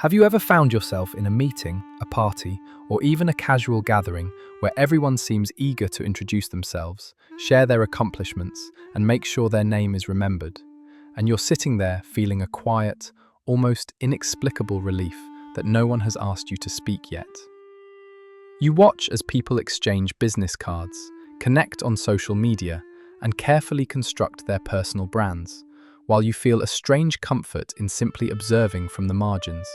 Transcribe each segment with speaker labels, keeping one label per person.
Speaker 1: Have you ever found yourself in a meeting, a party, or even a casual gathering where everyone seems eager to introduce themselves, share their accomplishments, and make sure their name is remembered? And you're sitting there feeling a quiet, almost inexplicable relief that no one has asked you to speak yet. You watch as people exchange business cards, connect on social media, and carefully construct their personal brands, while you feel a strange comfort in simply observing from the margins,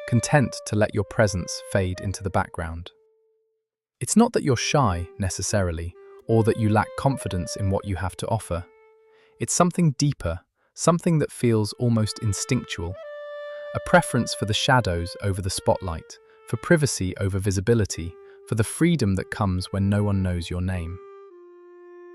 Speaker 1: content to let your presence fade into the background. It's not that you're shy, necessarily, or that you lack confidence in what you have to offer. It's something deeper, something that feels almost instinctual. A preference for the shadows over the spotlight, for privacy over visibility, for the freedom that comes when no one knows your name.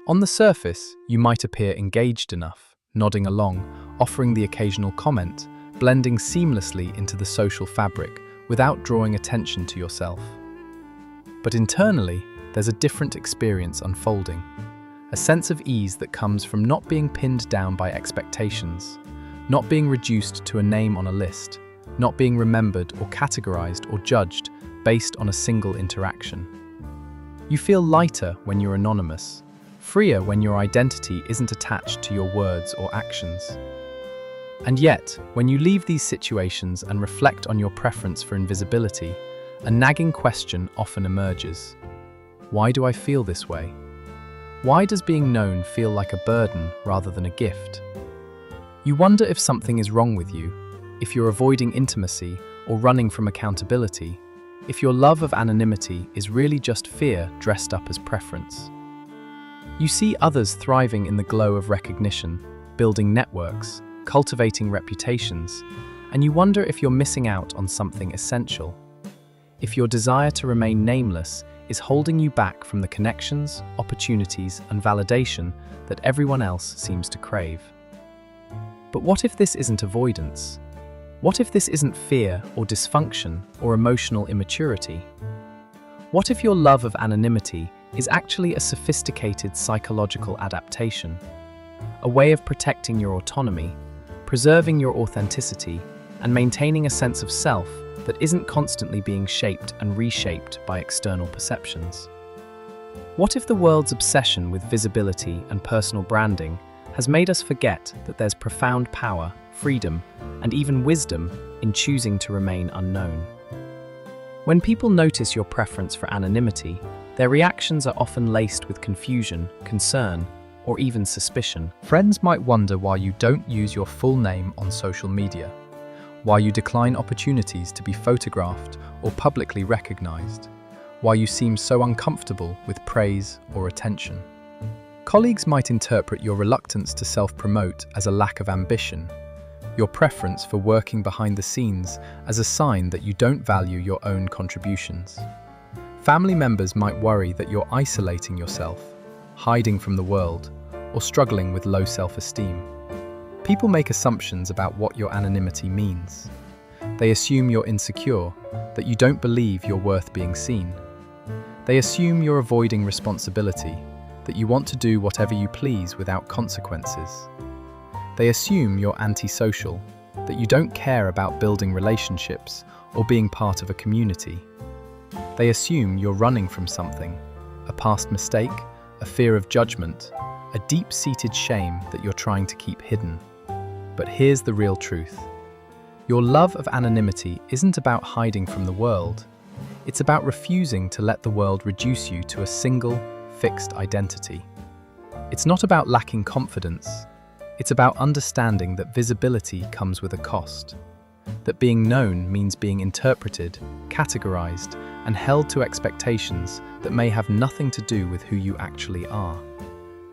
Speaker 1: On the surface, you might appear engaged enough, nodding along, offering the occasional comment, blending seamlessly into the social fabric without drawing attention to yourself. But internally, there's a different experience unfolding, a sense of ease that comes from not being pinned down by expectations, not being reduced to a name on a list, not being remembered or categorized or judged based on a single interaction. You feel lighter when you're anonymous, freer when your identity isn't attached to your words or actions. And yet, when you leave these situations and reflect on your preference for invisibility, a nagging question often emerges. Why do I feel this way? Why does being known feel like a burden rather than a gift? You wonder if something is wrong with you, if you're avoiding intimacy or running from accountability, if your love of anonymity is really just fear dressed up as preference. You see others thriving in the glow of recognition, building networks, cultivating reputations, and you wonder if you're missing out on something essential. If your desire to remain nameless is holding you back from the connections, opportunities, and validation that everyone else seems to crave. But what if this isn't avoidance? What if this isn't fear or dysfunction or emotional immaturity? What if your love of anonymity is actually a sophisticated psychological adaptation, a way of protecting your autonomy, preserving your authenticity, and maintaining a sense of self that isn't constantly being shaped and reshaped by external perceptions? What if the world's obsession with visibility and personal branding has made us forget that there's profound power, freedom, and even wisdom in choosing to remain unknown? When people notice your preference for anonymity, their reactions are often laced with confusion, concern, or even suspicion. Friends might wonder why you don't use your full name on social media, why you decline opportunities to be photographed or publicly recognized, why you seem so uncomfortable with praise or attention. Colleagues might interpret your reluctance to self-promote as a lack of ambition, your preference for working behind the scenes as a sign that you don't value your own contributions. Family members might worry that you're isolating yourself, hiding from the world, or struggling with low self-esteem. People make assumptions about what your anonymity means. They assume you're insecure, that you don't believe you're worth being seen. They assume you're avoiding responsibility, that you want to do whatever you please without consequences. They assume you're antisocial, that you don't care about building relationships or being part of a community. They assume you're running from something, a past mistake, a fear of judgment, a deep-seated shame that you're trying to keep hidden. But here's the real truth. Your love of anonymity isn't about hiding from the world. It's about refusing to let the world reduce you to a single, fixed identity. It's not about lacking confidence. It's about understanding that visibility comes with a cost. That being known means being interpreted, categorized, and held to expectations that may have nothing to do with who you actually are.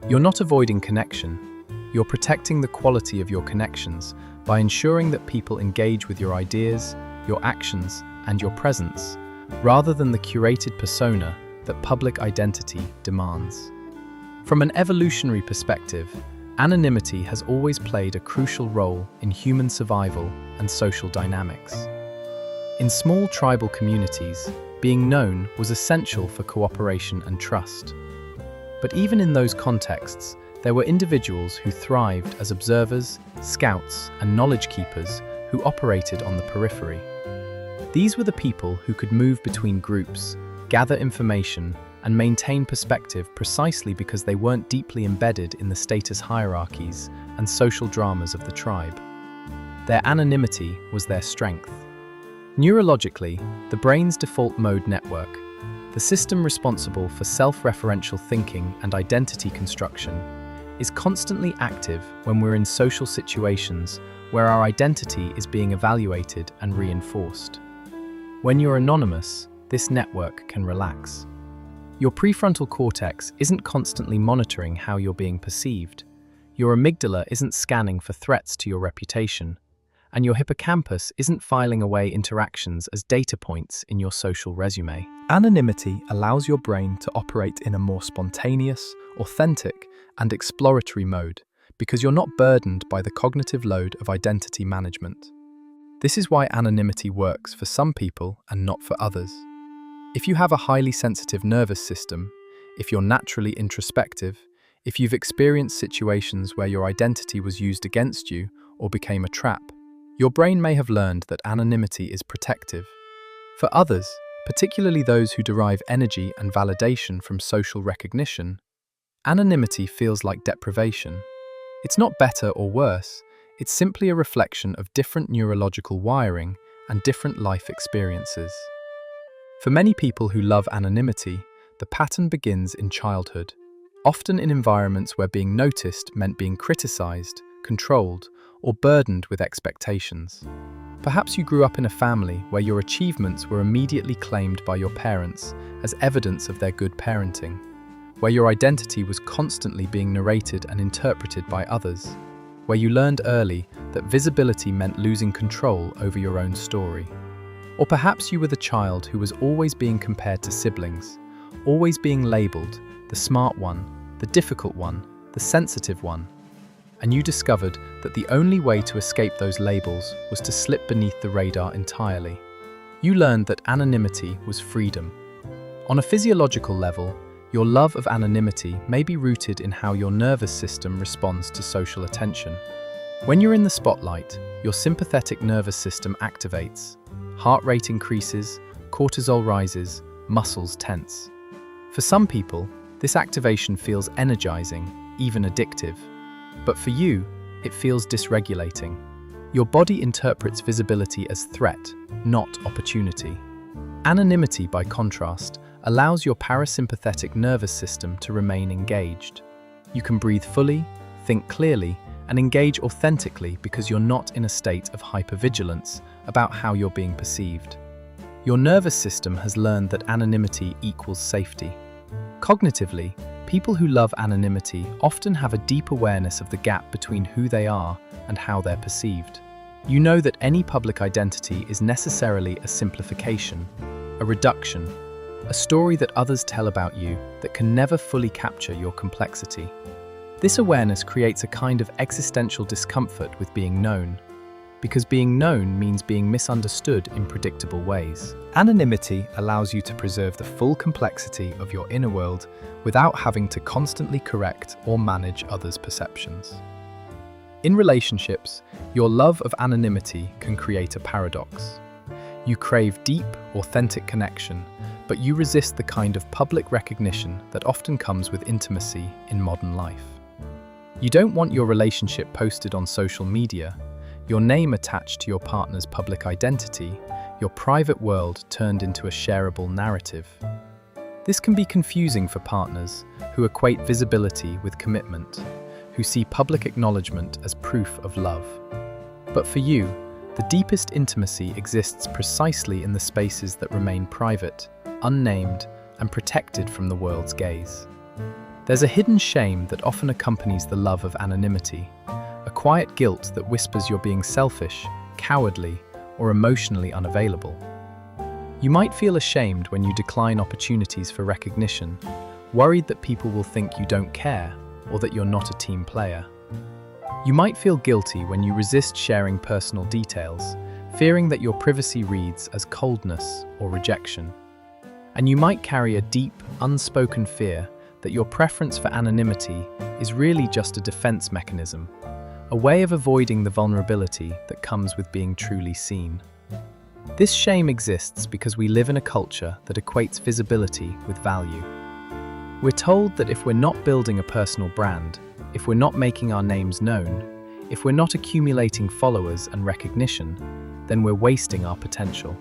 Speaker 1: You're not avoiding connection. You're protecting the quality of your connections by ensuring that people engage with your ideas, your actions, and your presence, rather than the curated persona that public identity demands. From an evolutionary perspective, anonymity has always played a crucial role in human survival and social dynamics. In small tribal communities, being known was essential for cooperation and trust. But even in those contexts, there were individuals who thrived as observers, scouts, and knowledge keepers who operated on the periphery. These were the people who could move between groups, gather information, and maintain perspective precisely because they weren't deeply embedded in the status hierarchies and social dramas of the tribe. Their anonymity was their strength. Neurologically, the brain's default mode network, the system responsible for self-referential thinking and identity construction, is constantly active when we're in social situations where our identity is being evaluated and reinforced. When you're anonymous, this network can relax. Your prefrontal cortex isn't constantly monitoring how you're being perceived. Your amygdala isn't scanning for threats to your reputation. And your hippocampus isn't filing away interactions as data points in your social resume. Anonymity allows your brain to operate in a more spontaneous, authentic, and exploratory mode because you're not burdened by the cognitive load of identity management. This is why anonymity works for some people and not for others. If you have a highly sensitive nervous system, if you're naturally introspective, if you've experienced situations where your identity was used against you or became a trap, your brain may have learned that anonymity is protective. For others, particularly those who derive energy and validation from social recognition, anonymity feels like deprivation. It's not better or worse, it's simply a reflection of different neurological wiring and different life experiences. For many people who love anonymity, the pattern begins in childhood, often in environments where being noticed meant being criticized, controlled, or burdened with expectations. Perhaps you grew up in a family where your achievements were immediately claimed by your parents as evidence of their good parenting, where your identity was constantly being narrated and interpreted by others, where you learned early that visibility meant losing control over your own story. Or perhaps you were the child who was always being compared to siblings, always being labeled the smart one, the difficult one, the sensitive one. And you discovered that the only way to escape those labels was to slip beneath the radar entirely. You learned that anonymity was freedom. On a physiological level, your love of anonymity may be rooted in how your nervous system responds to social attention. When you're in the spotlight, your sympathetic nervous system activates. Heart rate increases, cortisol rises, muscles tense. For some people, this activation feels energizing, even addictive. But for you, it feels dysregulating. Your body interprets visibility as threat, not opportunity. Anonymity, by contrast, allows your parasympathetic nervous system to remain engaged. You can breathe fully, think clearly, and engage authentically because you're not in a state of hypervigilance about how you're being perceived. Your nervous system has learned that anonymity equals safety. Cognitively, people who love anonymity often have a deep awareness of the gap between who they are and how they're perceived. You know that any public identity is necessarily a simplification, a reduction, a story that others tell about you that can never fully capture your complexity. This awareness creates a kind of existential discomfort with being known, because being known means being misunderstood in predictable ways. Anonymity allows you to preserve the full complexity of your inner world without having to constantly correct or manage others' perceptions. In relationships, your love of anonymity can create a paradox. You crave deep, authentic connection, but you resist the kind of public recognition that often comes with intimacy in modern life. You don't want your relationship posted on social media, your name attached to your partner's public identity, your private world turned into a shareable narrative. This can be confusing for partners who equate visibility with commitment, who see public acknowledgement as proof of love. But for you, the deepest intimacy exists precisely in the spaces that remain private, unnamed, and protected from the world's gaze. There's a hidden shame that often accompanies the love of anonymity, a quiet guilt that whispers you're being selfish, cowardly, or emotionally unavailable. You might feel ashamed when you decline opportunities for recognition, worried that people will think you don't care or that you're not a team player. You might feel guilty when you resist sharing personal details, fearing that your privacy reads as coldness or rejection. And you might carry a deep, unspoken fear that your preference for anonymity is really just a defense mechanism, a way of avoiding the vulnerability that comes with being truly seen. This shame exists because we live in a culture that equates visibility with value. We're told that if we're not building a personal brand, if we're not making our names known, if we're not accumulating followers and recognition, then we're wasting our potential.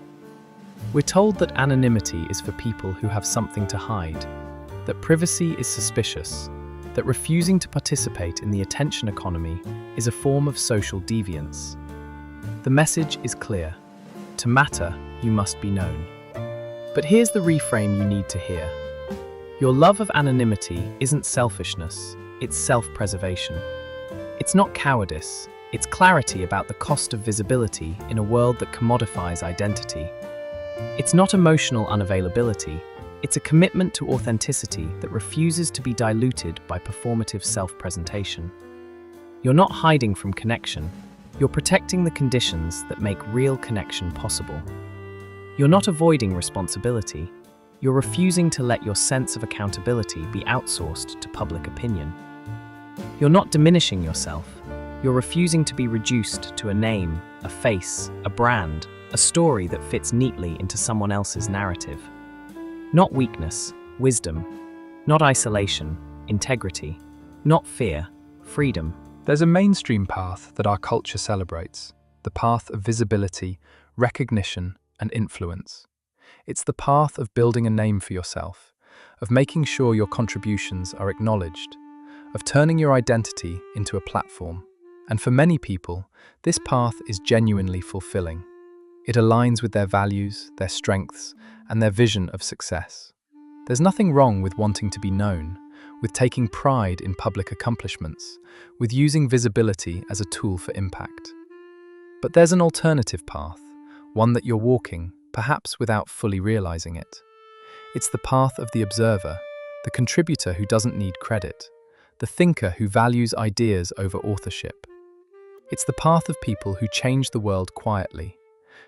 Speaker 1: We're told that anonymity is for people who have something to hide, that privacy is suspicious, that refusing to participate in the attention economy is a form of social deviance. The message is clear. To matter, you must be known. But here's the reframe you need to hear. Your love of anonymity isn't selfishness, it's self-preservation. It's not cowardice, it's clarity about the cost of visibility in a world that commodifies identity. It's not emotional unavailability, it's a commitment to authenticity that refuses to be diluted by performative self-presentation. You're not hiding from connection, you're protecting the conditions that make real connection possible. You're not avoiding responsibility, you're refusing to let your sense of accountability be outsourced to public opinion. You're not diminishing yourself, you're refusing to be reduced to a name, a face, a brand, a story that fits neatly into someone else's narrative. Not weakness, wisdom. Not isolation, integrity. Not fear, freedom. There's a mainstream path that our culture celebrates, the path of visibility, recognition, and influence. It's the path of building a name for yourself, of making sure your contributions are acknowledged, of turning your identity into a platform. And for many people, this path is genuinely fulfilling. It aligns with their values, their strengths, and their vision of success. There's nothing wrong with wanting to be known, with taking pride in public accomplishments, with using visibility as a tool for impact. But there's an alternative path, one that you're walking, perhaps without fully realizing it. It's the path of the observer, the contributor who doesn't need credit, the thinker who values ideas over authorship. It's the path of people who change the world quietly,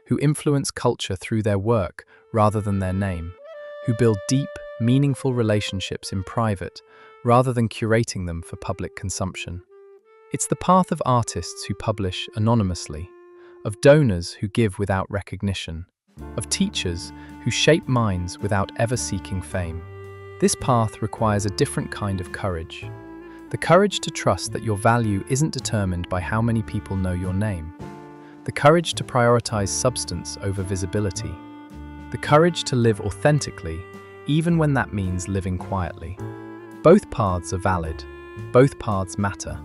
Speaker 1: who influence culture through their work rather than their name, who build deep, meaningful relationships in private rather than curating them for public consumption. It's the path of artists who publish anonymously, of donors who give without recognition, of teachers who shape minds without ever seeking fame. This path requires a different kind of courage. The courage to trust that your value isn't determined by how many people know your name. The courage to prioritize substance over visibility. The courage to live authentically, even when that means living quietly. Both paths are valid. Both paths matter.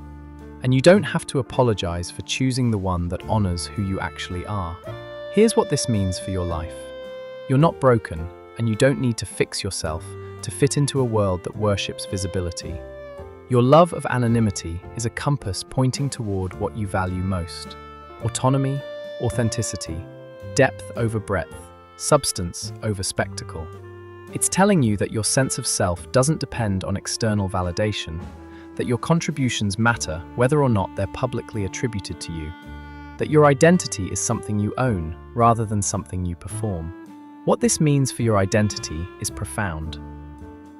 Speaker 1: And you don't have to apologize for choosing the one that honors who you actually are. Here's what this means for your life. You're not broken, and you don't need to fix yourself to fit into a world that worships visibility. Your love of anonymity is a compass pointing toward what you value most. Autonomy, authenticity, depth over breadth, substance over spectacle. It's telling you that your sense of self doesn't depend on external validation, that your contributions matter whether or not they're publicly attributed to you, that your identity is something you own rather than something you perform. What this means for your identity is profound.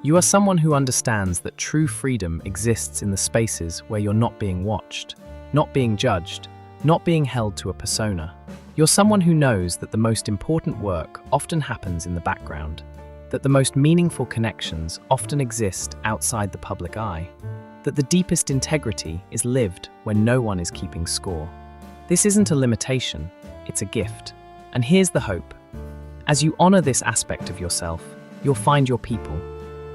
Speaker 1: You are someone who understands that true freedom exists in the spaces where you're not being watched, not being judged, not being held to a persona. You're someone who knows that the most important work often happens in the background, that the most meaningful connections often exist outside the public eye, that the deepest integrity is lived when no one is keeping score. This isn't a limitation, it's a gift. And here's the hope. As you honor this aspect of yourself, you'll find your people,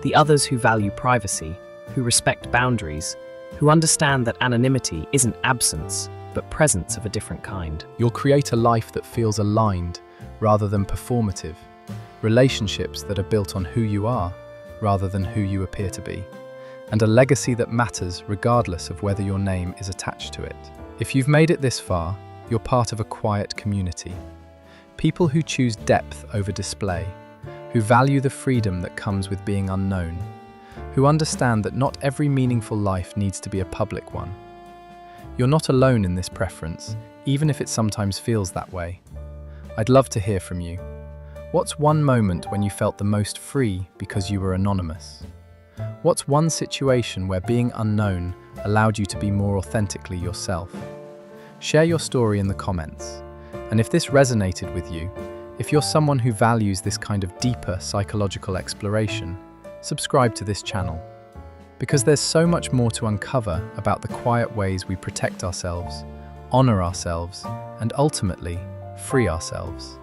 Speaker 1: the others who value privacy, who respect boundaries, who understand that anonymity isn't absence, but presence of a different kind. You'll create a life that feels aligned rather than performative, relationships that are built on who you are rather than who you appear to be, and a legacy that matters regardless of whether your name is attached to it. If you've made it this far, you're part of a quiet community. People who choose depth over display, who value the freedom that comes with being unknown, who understand that not every meaningful life needs to be a public one. You're not alone in this preference, even if it sometimes feels that way. I'd love to hear from you. What's one moment when you felt the most free because you were anonymous? What's one situation where being unknown allowed you to be more authentically yourself? Share your story in the comments. And if this resonated with you, If you're someone who values this kind of deeper psychological exploration, subscribe to this channel, because there's so much more to uncover about the quiet ways we protect ourselves, honor ourselves, and ultimately, free ourselves.